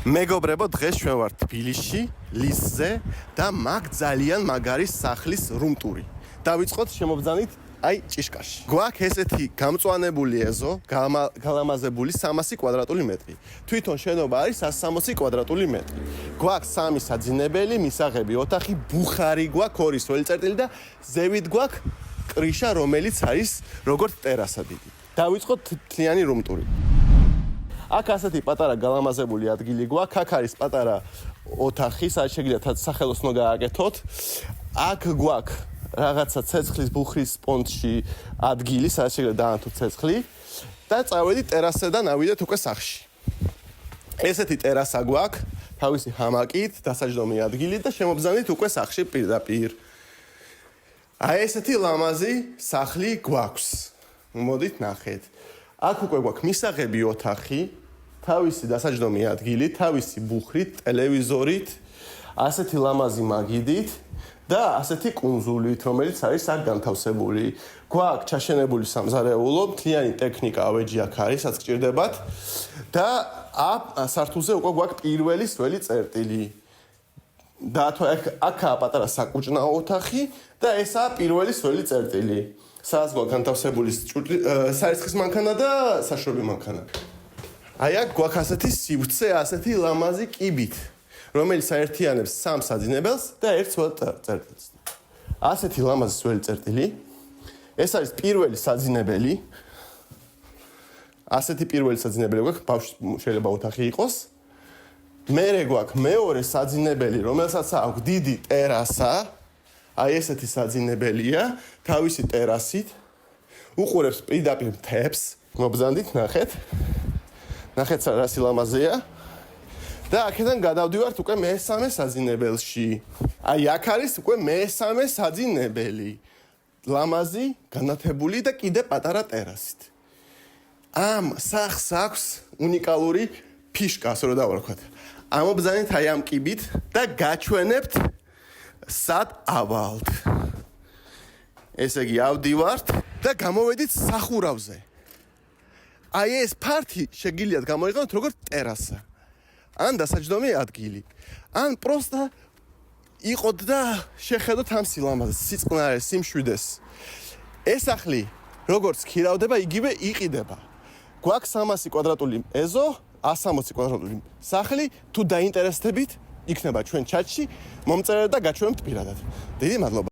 მეგობრებო, დღეს ჩვენ ვართ თბილისში, ლისზე და მაგ ძალიან მაგარი სახლის რუმტური. დავიწყოთ შემობრძანით აი ჭიშკარში. გვაქვს ესეთი გამწვანებული ეზო, გალამაზებული 300 კვადრატული მეტრი. თვითონ შენობა არის 160 კვადრატული მეტრი. გვაქვს 3 საძინებელი, მისაღები ოთახი, ბუხარი გვაქვს, 2 სველი წერტილი და ზევით გვაქვს კრიშა, რომელიც არის როგორც ტერასა დიდი. დავიწყოთ თლიანი რუმტური. აქ ასეთი პატარა გალამაზებული ადგილი გვაქვს, აქ არის პატარა ოთახი, სადაც შეგიძლიათ სახელოსნო გააკეთოთ. აქ გვაქვს რაღაცა ცეცხლის ბუხრის პონტში ადგილი, სადაც შეგიძლიათ დაანთოთ ცეცხლი და წავედით ტერასიდან ავიდეთ უკვე სახლში. ესეთი ტერასა გვაქვს, თავისი ჰამაკით, დასაჯდომი ადგილი და შემობრძანით უკვე სახლში პირდაპირ. აი ესეთი ლამაზი სახლი გვაქვს. მოდით ნახეთ. აქ უკვე გვაქვს მისაღები ოთახი, თავისი დასაჯდომი ადგილი, თავისი ბუხრით, ტელევიზორით, ასეთი ლამაზი მაგიდით და ასეთი კუნძულით, რომელიც არის აქ განთავსებული. გვაქვს ჩაშენებული სამზარეულო, მთლიანი ტექნიკა ავეჯი აქ არის, რაც გჭირდებათ და ამ სართულზე უკვე გვაქვს პირველი სველი წერტილი. და აქაა პატარა საკუჭნაო ოთახი და ესაა პირველი სველი წერტილი. სადაც გვაქვს განთავსებული სარისხის მანქანა და საშრობი მანქანა. აი აქ გვაქვს ასეთი სივრცე, ასეთი ლამაზი კიბით, რომელიც აერთიანებს 3 საძინებელს და 1 სველ წერტილს. ასეთი ლამაზი სველი წერტილი. ეს არის პირველი საძინებელი. ასეთი პირველი საძინებელი გვაქვს, ბავშვს შეიძლება ოთახი იყოს. მერე გვაქვს მეორე საძინებელი, რომელსაც აქვს დიდი ტერასა. აი ესეთი საძინებელია, თავისი ტერასით. უყურებს პირდაპირ მთებს. მობრძანდით, ნახეთ. ნახეთ რა სილამაზეა. და აქედან გადავდივართ უკვე მესამე საძინებელში. აი აქ არის უკვე მესამე საძინებელი. ლამაზი, განათებული და კიდე პატარა ტერასით. ამ სახლს აქვს უნიკალური ფიშკა, ასე რომ დავარქვათ. ამობრძანით აი ამ კიბით და გაჩვენებთ სად ავალთ. ესე იგი ავდივართ და გამოვედით სახურავზე. აი ეს ფართი შეგიძლიათ გამოიყენოთ როგორც ტერასა. ან დასაჯდომი ადგილი. ან პროსტა იყოთ და შეხედოთ ამ სილამაზეს, სიწყნარეს, სიმშვიდეს. ეს სახლი როგორც ქირავდება, იგივე იყიდება. გვაქვს 300 კვადრატული ეზო, 160 კვადრატული სახლი, თუ დაინტერესდებით, იქნება ჩვენ ჩატში, მომწერეთ და გაჩვენებთ პირადად. დიდი მადლობა.